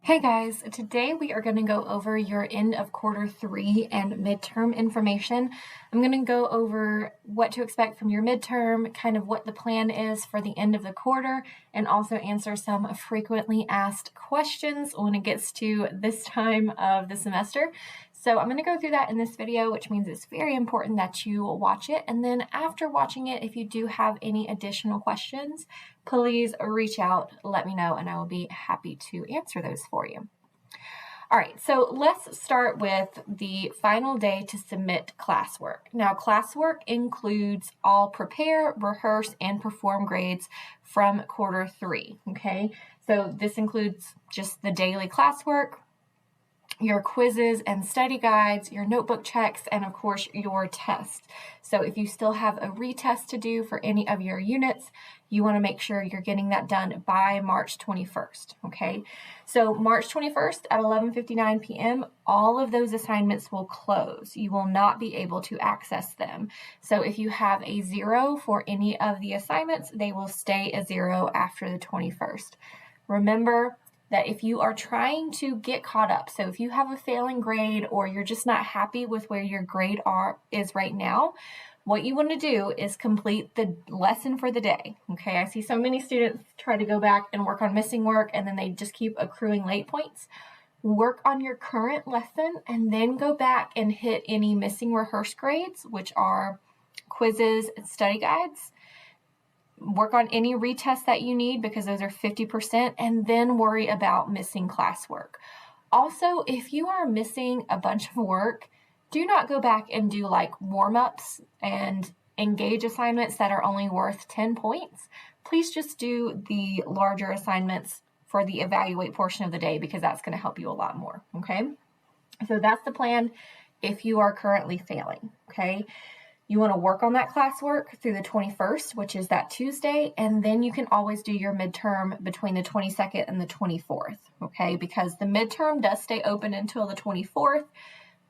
Hey guys, today we are going to go over your end of quarter 3 and midterm information. I'm going to go over what to expect from your midterm, kind of what the plan is for the end of the quarter, and also answer some frequently asked questions when it gets to this time of the semester. So I'm going to go through that in this video, which means it's very important that you watch it. And then after watching it, if you do have any additional questions, please reach out, let me know, and I will be happy to answer those for you. All right, so let's start with the final day to submit classwork. Now, classwork includes all prepare, rehearse, and perform grades from quarter 3, okay? So this includes just the daily classwork, your quizzes and study guides, your notebook checks, and of course your tests. So if you still have a retest to do for any of your units, you want to make sure you're getting that done by March 21st, okay? So March 21st at 11:59 p.m., all of those assignments will close. You will not be able to access them. So if you have a 0 for any of the assignments, they will stay a 0 after the 21st. Remember that if you are trying to get caught up, so if you have a failing grade or you're just not happy with where your grade is right now, what you want to do is complete the lesson for the day, okay? I see so many students try to go back and work on missing work and then they just keep accruing late points. Work on your current lesson and then go back and hit any missing rehearse grades, which are quizzes and study guides. Work on any retests that you need because those are 50%, and then worry about missing classwork. Also, if you are missing a bunch of work, do not go back and do like warm-ups and engage assignments that are only worth 10 points. Please just do the larger assignments for the evaluate portion of the day because that's going to help you a lot more, okay? So that's the plan if you are currently failing, okay? You want to work on that classwork through the 21st, which is that Tuesday, and then you can always do your midterm between the 22nd and the 24th, okay? Because the midterm does stay open until the 24th,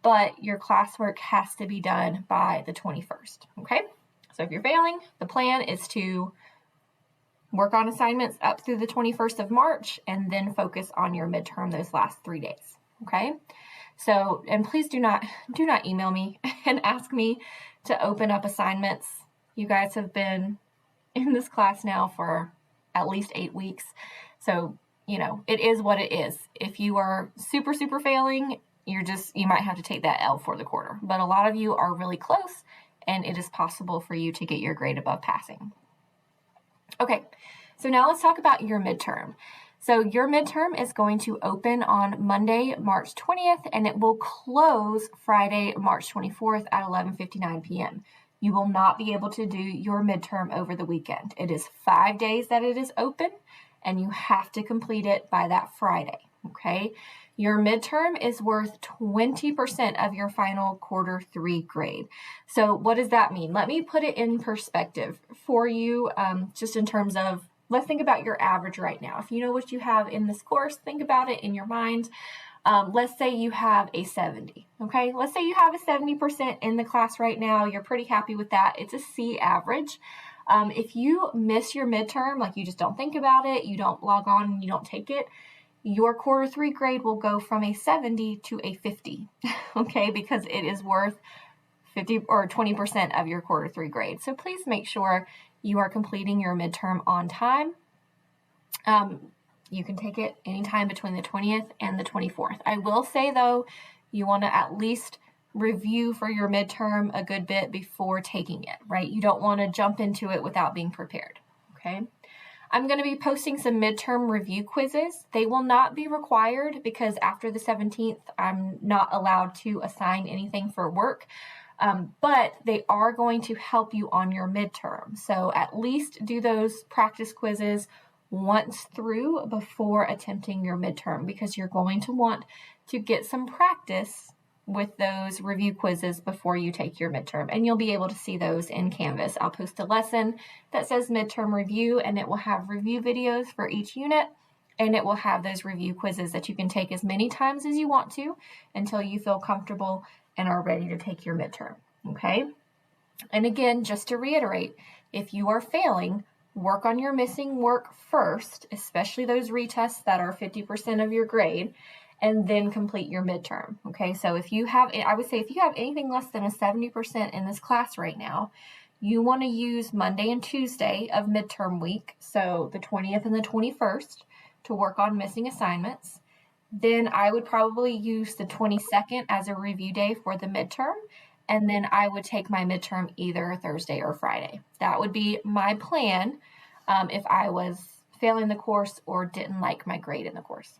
but your classwork has to be done by the 21st, okay? So if you're failing, the plan is to work on assignments up through the 21st of March and then focus on your midterm those last 3 days, okay? So, and please do not email me and ask me to open up assignments. You guys have been in this class now for at least 8 weeks. So, you know, it is what it is. If you are super failing, you might have to take that L for the quarter. But a lot of you are really close and it is possible for you to get your grade above passing. Okay, so now let's talk about your midterm. So your midterm is going to open on Monday, March 20th, and it will close Friday, March 24th at 11:59 p.m. You will not be able to do your midterm over the weekend. It is 5 days that it is open, and you have to complete it by that Friday, okay? Your midterm is worth 20% of your final quarter 3 grade. So what does that mean? Let me put it in perspective for you, just in terms of, let's think about your average right now. If you know what you have in this course, think about it in your mind. Let's say you have a 70, okay? Let's say you have a 70% in the class right now. You're pretty happy with that. It's a C average. If you miss your midterm, like you just don't think about it, you don't log on, you don't take it, your quarter 3 grade will go from a 70 to a 50, okay? Because it is worth 50 or 20% of your quarter 3 grade. So please make sure you are completing your midterm on time. You can take it anytime between the 20th and the 24th. I will say though, you want to at least review for your midterm a good bit before taking it, right? You don't want to jump into it without being prepared, okay? I'm going to be posting some midterm review quizzes. They will not be required because after the 17th, I'm not allowed to assign anything for work. But they are going to help you on your midterm. So at least do those practice quizzes once through before attempting your midterm because you're going to want to get some practice with those review quizzes before you take your midterm. And you'll be able to see those in Canvas. I'll post a lesson that says midterm review and it will have review videos for each unit. And it will have those review quizzes that you can take as many times as you want to until you feel comfortable and are ready to take your midterm, okay? And again, just to reiterate, if you are failing, work on your missing work first, especially those retests that are 50% of your grade, and then complete your midterm. Okay, so I would say if you have anything less than a 70% in this class right now, you want to use Monday and Tuesday of midterm week, so the 20th and the 21st, to work on missing assignments. Then I would probably use the 22nd as a review day for the midterm, and then I would take my midterm either Thursday or Friday. That would be my plan if I was failing the course or didn't like my grade in the course.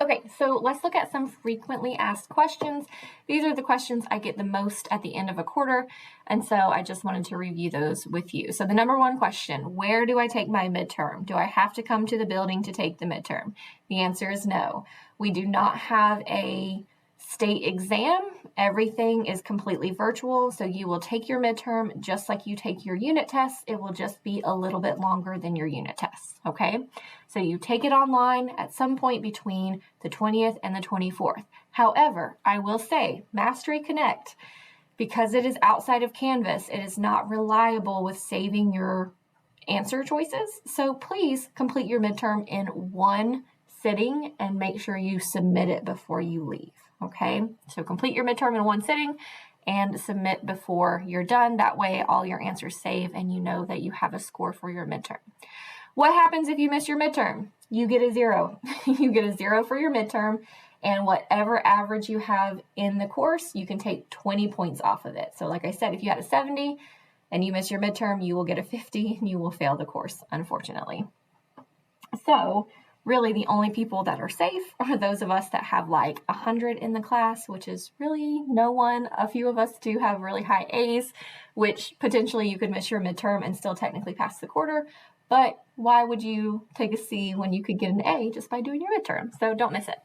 Okay, so let's look at some frequently asked questions. These are the questions I get the most at the end of a quarter, and so I just wanted to review those with you. So the number one question, where do I take my midterm? Do I have to come to the building to take the midterm? The answer is no. We do not have a state exam. Everything is completely virtual, so you will take your midterm just like you take your unit tests. It will just be a little bit longer than your unit tests, okay? So you take it online at some point between the 20th and the 24th. However, I will say, Mastery Connect, because it is outside of Canvas, it is not reliable with saving your answer choices. So please complete your midterm in one sitting and make sure you submit it before you leave, okay? So complete your midterm in one sitting and submit before you're done. That way all your answers save and you know that you have a score for your midterm. What happens if you miss your midterm? You get a 0. You get a 0 for your midterm, and whatever average you have in the course, you can take 20 points off of it. So like I said, if you had a 70 and you miss your midterm, you will get a 50 and you will fail the course, unfortunately. So really the only people that are safe are those of us that have like 100 in the class, which is really no one. A few of us do have really high A's, which potentially you could miss your midterm and still technically pass the quarter. But why would you take a C when you could get an A just by doing your midterm? So don't miss it.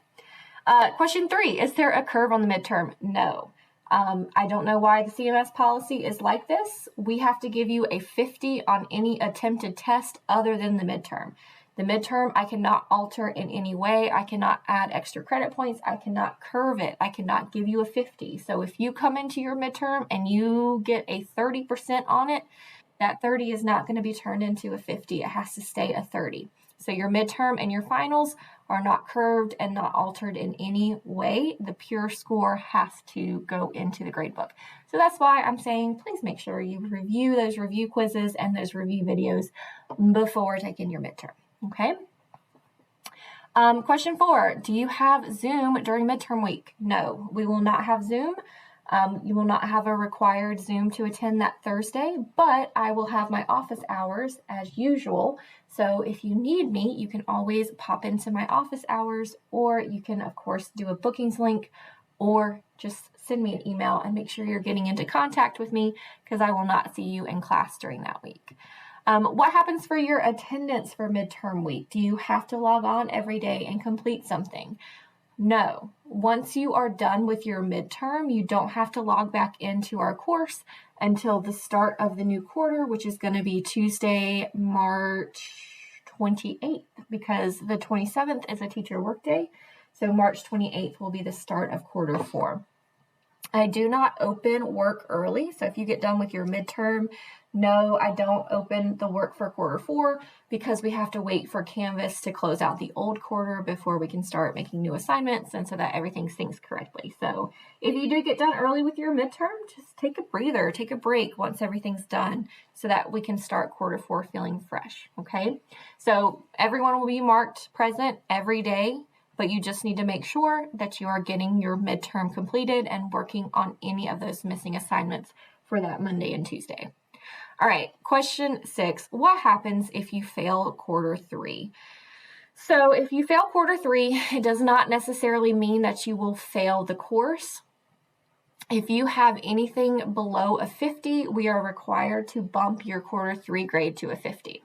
Question 3, is there a curve on the midterm? No. I don't know why the CMS policy is like this. We have to give you a 50 on any attempted test other than the midterm. The midterm, I cannot alter in any way. I cannot add extra credit points. I cannot curve it. I cannot give you a 50. So if you come into your midterm and you get a 30% on it, that 30 is not going to be turned into a 50. It has to stay a 30. So your midterm and your finals are not curved and not altered in any way. The pure score has to go into the gradebook. So that's why I'm saying please make sure you review those review quizzes and those review videos before taking your midterm. Okay. Question 4, do you have Zoom during midterm week? No, we will not have Zoom. You will not have a required Zoom to attend that Thursday, but I will have my office hours as usual. So if you need me, you can always pop into my office hours, or you can, of course, do a bookings link, or just send me an email and make sure you're getting into contact with me because I will not see you in class during that week. What happens for your attendance for midterm week? Do you have to log on every day and complete something? No. Once you are done with your midterm, you don't have to log back into our course until the start of the new quarter, which is going to be Tuesday, March 28th, because the 27th is a teacher workday. So March 28th will be the start of quarter 4. I do not open work early. So if you get done with your midterm, no, I don't open the work for quarter 4 because we have to wait for Canvas to close out the old quarter before we can start making new assignments and so that everything syncs correctly. So if you do get done early with your midterm, just take a breather, take a break once everything's done so that we can start quarter 4 feeling fresh, okay? So everyone will be marked present every day, but you just need to make sure that you are getting your midterm completed and working on any of those missing assignments for that Monday and Tuesday. All right, question 6, what happens if you fail quarter 3? So if you fail quarter 3, it does not necessarily mean that you will fail the course. If you have anything below a 50, we are required to bump your quarter 3 grade to a 50.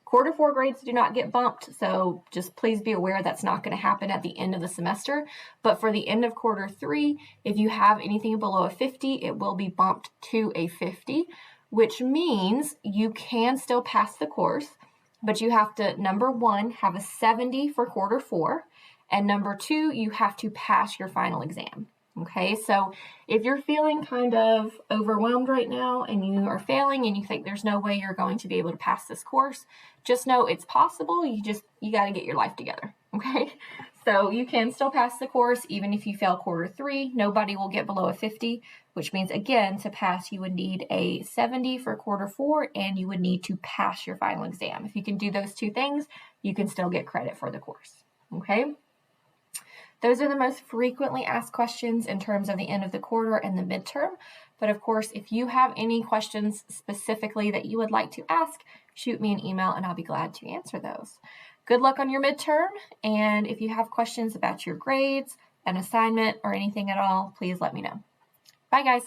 Quarter 4 grades do not get bumped, so just please be aware that's not going to happen at the end of the semester. But for the end of quarter 3, if you have anything below a 50, it will be bumped to a 50, which means you can still pass the course, but you have to, number 1, have a 70 for quarter 4, and number 2, you have to pass your final exam. Okay, so if you're feeling kind of overwhelmed right now and you are failing and you think there's no way you're going to be able to pass this course, just know it's possible. You got to get your life together. Okay, so you can still pass the course even if you fail quarter 3. Nobody will get below a 50, which means, again, to pass you would need a 70 for quarter 4 and you would need to pass your final exam. If you can do those 2 things, you can still get credit for the course. Okay. Those are the most frequently asked questions in terms of the end of the quarter and the midterm. But of course, if you have any questions specifically that you would like to ask, shoot me an email and I'll be glad to answer those. Good luck on your midterm. And if you have questions about your grades, an assignment, or anything at all, please let me know. Bye, guys.